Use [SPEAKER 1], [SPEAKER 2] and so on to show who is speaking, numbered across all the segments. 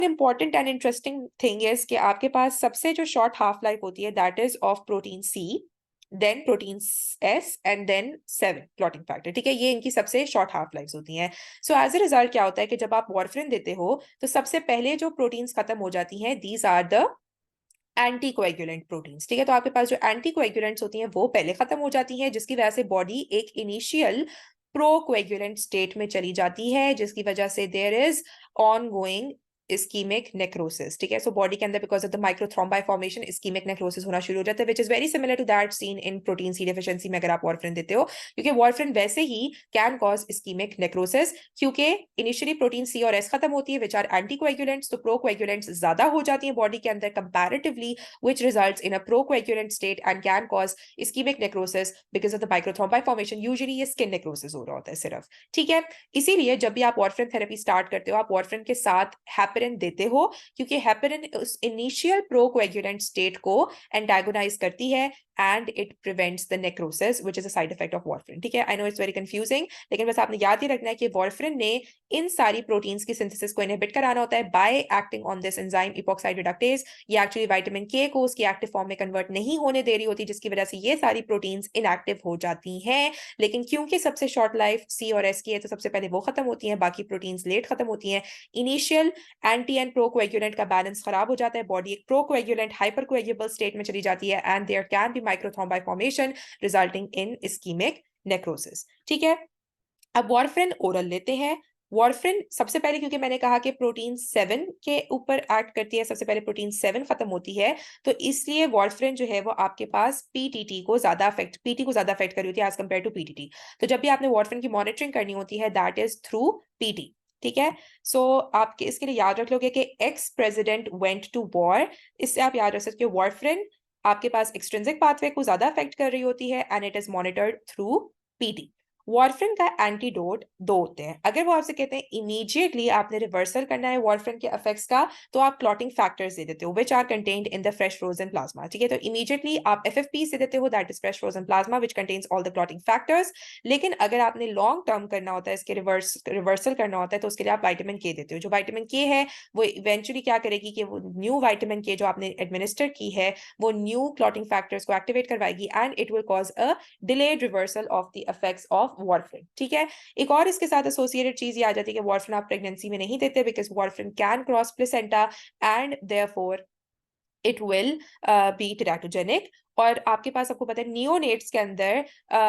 [SPEAKER 1] Important and interesting thing is कि आपके पास सबसे जो शॉर्ट हाफ लाइफ होती है that is of protein C, then protein S and then 7 clotting factor. ठीक है, ये इनकी सबसे शॉर्ट हाफ लाइफ होती हैं। सो एज ए रिजल्ट क्या होता है कि जब आप वॉरफ्रिन देते हो तो सबसे पहले जो प्रोटीन्स खत्म हो जाती हैं, these are the anti coagulant proteins. ठीक है, तो आपके पास जो एंटी कोएगुलेंट्स होती हैं वो पहले खत्म हो जाती हैं, जिसकी वजह से बॉडी एक इनिशियल प्रो कोएगुलेंट स्टेट में चली जाती है, जिसकी वजह से there is ongoing ischemic necrosis. ठीक है, सो बॉडी के अंदर because of the microthrombi formation ischemic necrosis होना शुरू हो जाता है, which is very similar to that seen in protein C deficiency में अगर आप वॉरफ्रिन देते हो, क्योंकि वॉरफ्रिन वैसे ही कैन कॉज इस्कीमिक नेक्रोसिस, क्योंकि इनिशियली प्रोटीन सी और एस खत्म होती है विच आर एंटी कोएगुलेंट्स, तो प्रो कोएगुलेंट्स ज्यादा हो जाती है बॉडी के अंदर comparatively, which results in a procoagulant state and can cause ischemic necrosis because of the microthrombi formation। usually ये skin necrosis हो रहा होता है सिर्फ। ठीक है, इसीलिए जब भी आप वॉरफ्रिन थेरेपी स्टार्ट करते हो, आप वॉरफ्रिन के साथ हेपेरिन देते हो, क्योंकि हेपेरिन उस इनिशियल प्रोकोएगुलेंट स्टेट को एंटागोनाइज करती है and it prevents the necrosis which is a side effect of warfarin। ठीक है, I know it's very confusing, लेकिन बस आपने याद ही रखना है कि वॉरफ्रिन ने इन सारी प्रोटीन्स की सिंथेसिस को इनहिबिट कराना होता है bye acting on this enzyme epoxide reductase. ये एक्चुअली विटामिन के को उसकी एक्टिव फॉर्म में कन्वर्ट नहीं होने दे रही होती, जिसकी वजह से ये सारी प्रोटीन्स इनएक्टिव हो जाती हैं। लेकिन क्योंकि सबसे शॉर्ट लाइफ सी और एस की है, तो सबसे पहले वो खत्म होती हैं, बाकी प्रोटीन्स लेट खत्म होती हैं। इनिशियल एंटी एंड प्रोकोएगुलेंट का बैलेंस खराब हो जाता है, बॉडी एक प्रोकोएगुलेंट हाइपरकोएगुलेबल स्टेट में चली जाती है and there can be microthrombi formation resulting in ischemic necrosis. ठीक है, अब वॉरफ्रिन ओरल लेते हैं। वॉरफ्रिन सबसे पहले, क्योंकि मैंने कहा कि प्रोटीन 7 के ऊपर एक्ट करती है, सबसे पहले प्रोटीन 7 खत्म होती है, तो इसलिए वॉरफ्रिन जो है वो आपके पास पीटी को ज्यादा अफेक्ट कर रही होती है एज कम्पेयर टू पीटीटी। तो जब भी आपने वॉरफ्रिन की मॉनिटरिंग करनी होती है दैट इज थ्रू पीटी। ठीक है, सो आपके इसके लिए याद रख लोगे कि ex president went to war, इससे आप याद रख सकते हो वॉरफ्रिन आपके पास एक्सट्रिंसिक पाथवे को ज्यादा अफेक्ट कर रही होती है and it is monitored through PT. Warfarin का एंटीडोट दो होते हैं। अगर वो आपसे कहते हैं इमीडिएटली आपने रिवर्सल करना है वॉरफ्रिन के इफेक्ट्स का, तो आप क्लॉटिंग फैक्टर्स दे देते हो which are contained in the fresh frozen plasma. ठीक है, तो इमीडिएटली आप एफएफपी से देते हो, that is fresh frozen plasma which contains all the clotting factors. लेकिन अगर आपने लॉन्ग टर्म करना होता है, इसके रिवर्सल करना होता है, तो उसके लिए आप वाइटामिन के देते हो। जो वाइटामिन के है वो इवेंचुअली क्या करेगी कि वो न्यू वाइटामिन के जो आपने एडमिनिस्टर की है वो न्यू क्लॉटिंग फैक्टर्स को एक्टिवेट करवाएगी and it will cause a delayed reversal of the effects of warfarin. ठीक है, एक और इसके साथ एसोसिएटेड चीज ये आ जाती है कि वॉरफ्रिन आप प्रेगनेंसी में नहीं देते because warfarin can cross placenta and therefore it will be teratogenic. और आपके पास, आपको पता है नियोनेट्स के अंदर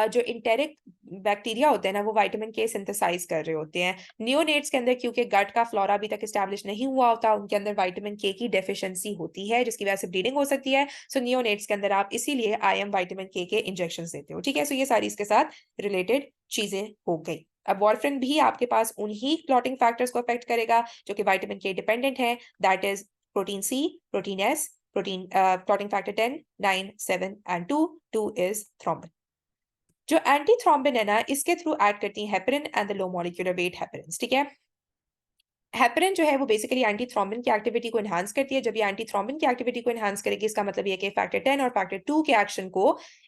[SPEAKER 1] जो इंटेरिक बैक्टीरिया होते हैं ना, वो विटामिन के सिंथेसाइज कर रहे होते हैं। नियोनेट्स के अंदर क्योंकि गट का फ्लोरा अभी तक एस्टैब्लिश नहीं हुआ होता, उनके अंदर विटामिन के की डेफिशिएंसी होती है, जिसकी वजह से ब्लीडिंग हो सकती है। सो नियोनेट्स के अंदर आप इसीलिए आईएम विटामिन के इंजेक्शन देते हो। ठीक है, सो ये सारी इसके साथ रिलेटेड चीजें हो गई। अब वॉरफ्रिन भी आपके पास उन्हीं क्लॉटिंग फैक्टर्स को अफेक्ट करेगा जो कि विटामिन के डिपेंडेंट है, that is protein C, protein S, protein clotting factor 10, 9, 7 and 2। 2 is thrombin। जो एंटी थ्रोम्बिन है ना, इसके थ्रू ऐड करती है heparin and the low molecular weight heparin. ठीक है, हेपेरिन जो है वो बेसिकली एंटी थ्रोम्बिन की एक्टिविटी को एनहांस करती है। जब ये एंटी थ्रोम्बिन की एक्टिविटी को एनहांस करेगी, इसका मतलब ये कि फैक्टर 10 और फैक्टर 2 के एक्शन को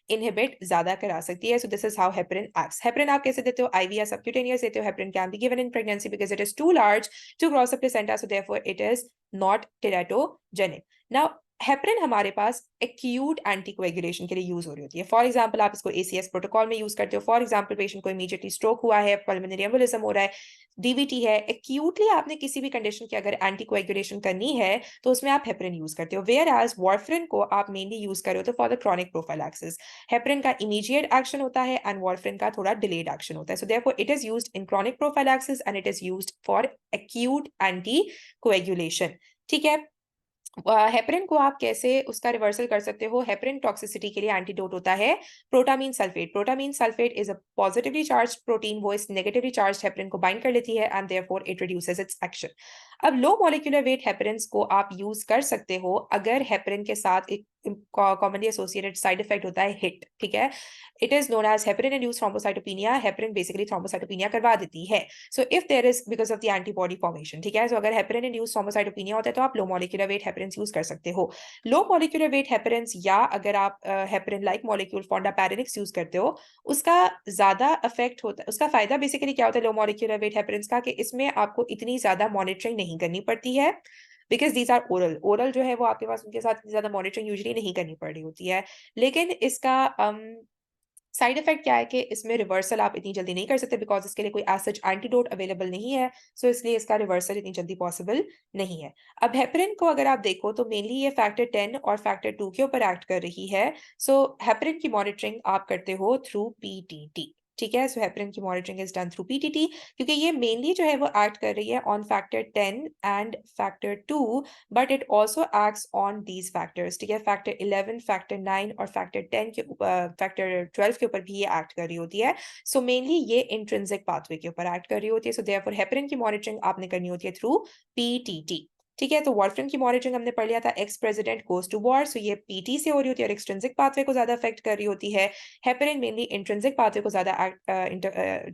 [SPEAKER 1] इनहिबिट ज्यादा करा सकती है। So this is how heparin acts. Heparin आप कैसे देते हो? आईवी या सबक्यूटेनियस देते हो। Heparin can be given in pregnancy because it is too large to cross the placenta, so therefore it is not teratogenic. Now heparin हमारे पास acute anticoagulation के लिए यूज हो रही होती है। फॉर एग्जांपल आप इसको एसीएस प्रोटोकॉल में यूज करते हो। फॉर एग्जांपल पेशेंट को इमीडिएटली स्ट्रोक हुआ है, पल्मोनरी एम्बोलिज्म हो रहा है, डीवीटी है, एक्यूटली आपने किसी भी कंडीशन की अगर एंटीकोएगुलेशन करनी है तो उसमें आप हेपेरिन यूज करते हो। वेयर एज वॉरफ्रिन को आप मेनली यूज कर रहे हो तो for the chronic prophylaxis. Heparin का इमीडिएट एक्शन होता है एंड वॉरफ्रिन का थोड़ा डिलेड एक्शन होता है। सो therefore it is used in chronic prophylaxis and it is used for acute anticoagulation. ठीक है, हेपरिन को आप कैसे उसका रिवर्सल कर सकते हो? हेपरिन टॉक्सिसिटी के लिए एंटीडोट होता है protamine sulphate. Protamine sulphate is a positively charge protein, वो इस नेगेटिवली चार्ज हेपरिन को बाइंड कर लेती है and therefore it reduces it's action. अब लो मॉलिक्यूलर वेट हेपरिन्स को आप यूज कर सकते हो अगर हेपरिन के साथ एक कॉमनली एसोसिएटेड साइड इफेक्ट होता है हिट। ठीक है, it is known as heparin induced thrombocytopenia. Heparin basically thrombocytopenia करवा देती है। So if there is because of the antibody formation. ठीक है, सो अगर हेपरिन इंड्यूस्ड थ्रोम्बोसाइटोपिनिया होता है तो आप low molecular weight heparin use कर सकते हो। लो मॉलिक्यूलर वेट हेपरिन या अगर आप हेपरिन लाइक मॉलिक्यूल फोंडापैरेनिक्स यूज करते हो, उसका ज्यादा इफेक्ट होता है। उसका फायदा बेसिकली क्या होता है लो मॉलिक्यूलर वेट हेपरिन का, कि इसमें आपको इतनी ज्यादा मॉनिटरिंग नहीं करनी पड़ती है। Because these are oral. Oral जो है वो आपके पास उनके साथ ज्यादा मॉनिटरिंग यूजली नहीं करनी पड़ रही होती है। लेकिन इसका साइड इफेक्ट क्या है कि इसमें रिवर्सल आप इतनी जल्दी नहीं कर सकते बिकॉज इसके लिए कोई एज सच एंटीडोट अवेलेबल नहीं है। सो इसलिए इसका रिवर्सल इतनी जल्दी पॉसिबल नहीं है। अब हेपरिन को अगर आप देखो तो मेनली ये फैक्टर 10 और फैक्टर 2 के ऊपर एक्ट कर रही है। सो हेपरिन की मॉनिटरिंग आप करते हो थ्रू पीटीटी। ठीक है, सो हेपरिन की monitoring is done through PTT क्योंकि ये मेनली जो है वो एक्ट कर रही है on factor 10 and factor 2, but it also acts on these factors. ठीक है, फैक्टर 11, फैक्टर 9 और फैक्टर 10 के ऊपर, फैक्टर 12 के ऊपर भी ये एक्ट कर रही होती है। सो मेनली ये इंट्रिंसिक पाथवे के ऊपर एक्ट कर रही होती है। सो देयरफॉर हेपरिन की मॉनिटरिंग आपने करनी होती है थ्रू पीटीटी। ठीक है, तो वॉरफरिन की मॉनिटरिंग हमने पढ़ लिया था, ex president goes to war, so ये पीटी से हो रही होती है और एक्सट्रिंसिक पाथवे को ज्यादा अफेक्ट कर रही होती है। हेपरिन मेनली इंट्रिंसिक पाथवे को ज्यादा जो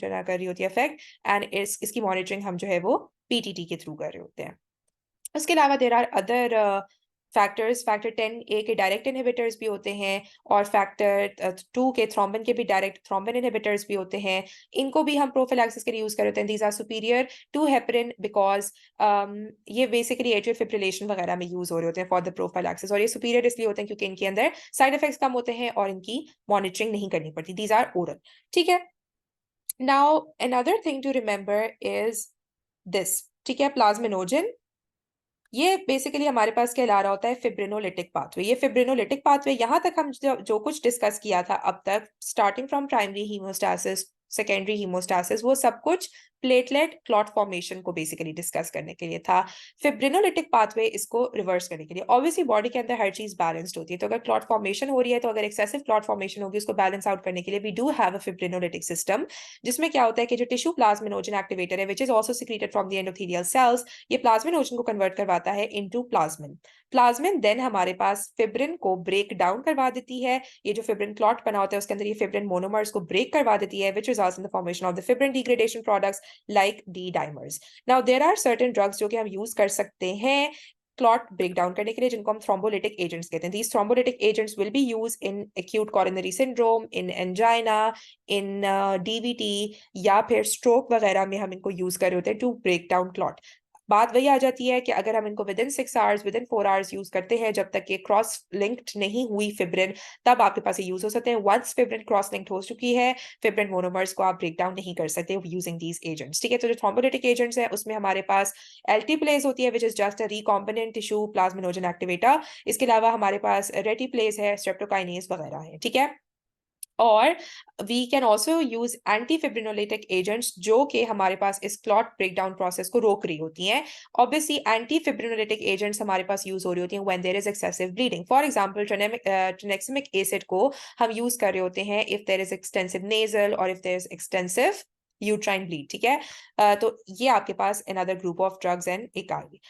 [SPEAKER 1] है कर रही होती है अफेक्ट, एंड इसकी मॉनिटरिंग हम जो है वो पीटीटी के थ्रू कर रहे होते हैं। उसके अलावा there are other factors. Factor 10A के डायरेक्ट इनहिबिटर्स भी होते हैं और फैक्टर 2 के थ्रोम्बिन के भी डायरेक्ट थ्रोम्बिन इनहिबिटर्स भी होते हैं। इनको भी हम प्रोफिलैक्सिस के लिए यूज करते हैं। These are superior to heparin because ये बेसिकली एट्रियल फिब्रिलेशन वगैरह में यूज हो रहे होते हैं फॉर द प्रोफिलैक्सिस, और ये सुपीरियर इसलिए होते हैं क्योंकि इनके अंदर साइड इफेक्ट्स कम होते हैं और इनकी मॉनिटरिंग नहीं करनी पड़ती। These are oral. ठीक है, now another thing to remember is this. ठीक है, प्लाज्मिनोजन ये बेसिकली हमारे पास कहला रहा होता है फिब्रिनोलिटिक पाथवे। ये फिब्रिनोलिटिक पाथवे यहाँ तक हम जो कुछ डिस्कस किया था अब तक, starting from primary haemostasis, secondary haemostasis, वो सब कुछ प्लेटलेट क्लॉट फॉर्मेशन को बेसिकली डिस्कस करने के लिए था। फिब्रिनोलिटिक पाथवे इसको रिवर्स करने के लिए। ऑब्वियसली बॉडी के अंदर हर चीज बैलेंस्ड होती है, तो अगर क्लॉट फॉर्मेशन हो रही है, तो अगर एक्सेसिव क्लॉट फॉर्मेशन होगी, उसको बैलेंस आउट करने के लिए we do have a fibrinolytic system, जिसमें क्या होता है कि जो टिश्यू प्लाज्मिनोजन एक्टिवेटर है which is also secreted from the endothelial cells, ये प्लाज्मिनोजन को कन्वर्ट करवाता है इनटू प्लाज्मिन। प्लाज्मिन देन हमारे पास फिब्रिन को ब्रेक डाउन करवा देती है। ये जो फिब्रिन क्लॉट बना होता है उसके अंदर ये फिब्रिन मोनोमर्स को ब्रेक करवा देती है, which results in the formation of the fibrin degradation products like D dimers. Now there are certain drugs जो कि हम यूज कर सकते हैं क्लॉट ब्रेक डाउन करने के लिए, जिनको हम थ्रोम्बोलिटिक एजेंट्स कहते हैं। These thrombolytic agents will be use in acute coronary syndrome, in angina, in DVT या फिर स्ट्रोक वगैरह में हम इनको यूज कर रहे होते हैं टू ब्रेक डाउन क्लॉट। बात वही आ जाती है कि अगर हम इनको with in 6 hours, with in 4 hours use करते हैं, जब तक ये क्रॉस लिंक्ड नहीं हुई फिब्रिन, तब आपके पास ये यूज हो सकते हैं। वंस फिब्रिन क्रॉस लिंक्ड हो चुकी है, फिब्रिन मोनोमर्स को आप ब्रेक डाउन नहीं कर सकते यूजिंग दीज एजेंट्स। ठीक है, तो जो थ्रोम्बोलिटिक एजेंट्स है उसमें हमारे पास एल्टीप्लेज होती है which is just a recombinant tissue plasminogen activator. इसके अलावा हमारे पास रेटिप्लेज है, स्ट्रेप्टोकाइनेज वगैरह है। ठीक है, और we can also use anti fibrinolytic agents जो कि हमारे पास इस क्लॉट ब्रेकडाउन प्रोसेस को रोक रही होती हैं। ऑब्वियसली एंटी फिब्रिनोलिटिक एजेंट्स हमारे पास यूज हो रही होती हैं when there is excessive bleeding. For example tranexamic acid को हम यूज कर रहे होते हैं if there is extensive nasal और if there is extensive uterine bleed. ठीक है, तो ये आपके पास another group of drugs and एक आ गई।